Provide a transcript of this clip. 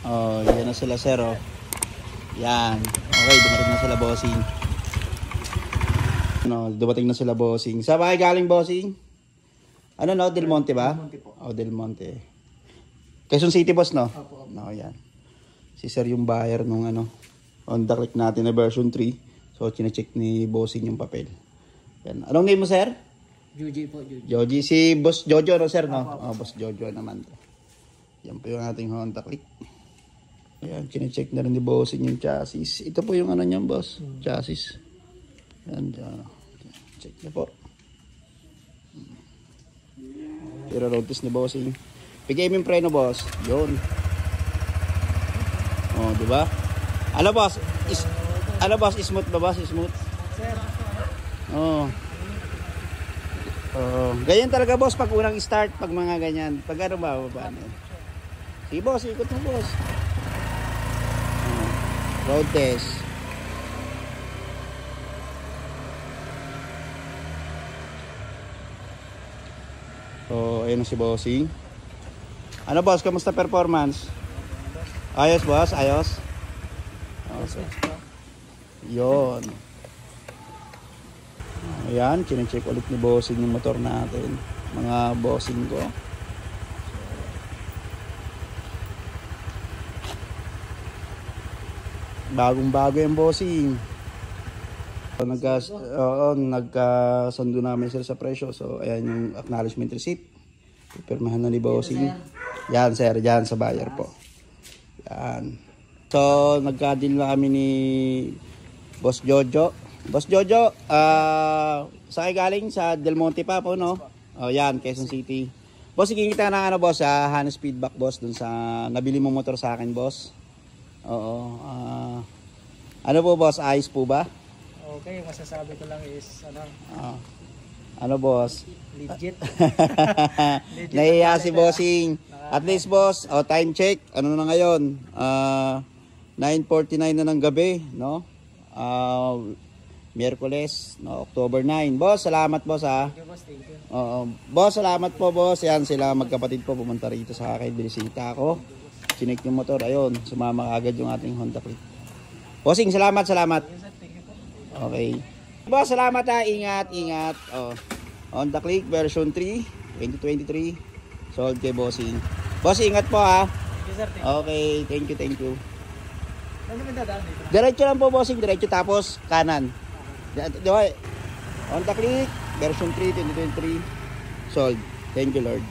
Oh, yan na sila sir oh. Yan. Okay, dumating na sila bossing. No, dumating na sila bossing. Sa bahay galing bossing? Ano no, Del Monte ba? Del Monte po. Oh, Del Monte. Quezon City boss no? Opo. No, yan. Si sir yung buyer nung ano, Honda Click natin na version 3. So, chine-check ni bossing yung papel. Yan. Anong name mo sir? Joji po, Joji. Joji. Si Boss Jojo no sir no? Oh, Boss Jojo naman to. Yan po yung ating Honda Click. Ayan, chine-check na rin ni bossing yung chassis. Ito po yung ano niyan boss, chassis. Yan, check na po. Pero road test ni bossing. Bigay mo yung preno boss. Yun. Oh, di ba? Ano boss? Ano boss? Smooth ba boss? Smooth? Oh. Oh, ganyan talaga boss pag unang start, pag mga ganyan. Pag ano ba? Paano? Sige boss, ikot mo boss. Oh, road test. So, ayun na si bossing. Ano boss, kamusta performance? Ayos boss, ayos. Okay. Yun. Ayan, chine-check ulit ni bossing yung motor natin. Mga bossing ko. Bagong-bago yung bossing. Nagkasundo namin sila sa presyo. So, ayan yung acknowledgement receipt. Pipirmahan na ni bossing. Yan sir, yan sa buyer po. Yan. So, nagka-deal na kami ni Boss Jojo. Boss Jojo, saan kayo galing? Sa Del Monte pa po, no? Oh, yan, Quezon City. Boss, ikikita na ano, boss, honest feedback, boss, dun sa nabili mong motor sa akin, boss. Oo. Ano po, boss? Ayos po ba? Okay, masasabi ko lang is, ano, boss? legit. Nahiya si bossing. At least, boss, time check. Ano na ngayon? 9:49 na ng gabi, no? Miyerkules, no, October 9. Boss, salamat boss ha. Thank you, boss. Thank you. Boss, salamat po boss. Yan sila magkapatid po pumunta rito sa akin. Binisita ako. Chinek yung motor. Ayun, sumama agad yung ating Honda Click. Bossing, salamat. Okay. Boss, salamat ha. Ingat. Honda Click version 3, 2023. Sold kay bossing. Boss, ingat po ha. Thank you, sir. Okay, thank you. Ano naman dadaan dito? Diretso lang po bossing, diretso tapos kanan. Di ba? Honda Click version 3, 2023. Sold. Thank you Lord.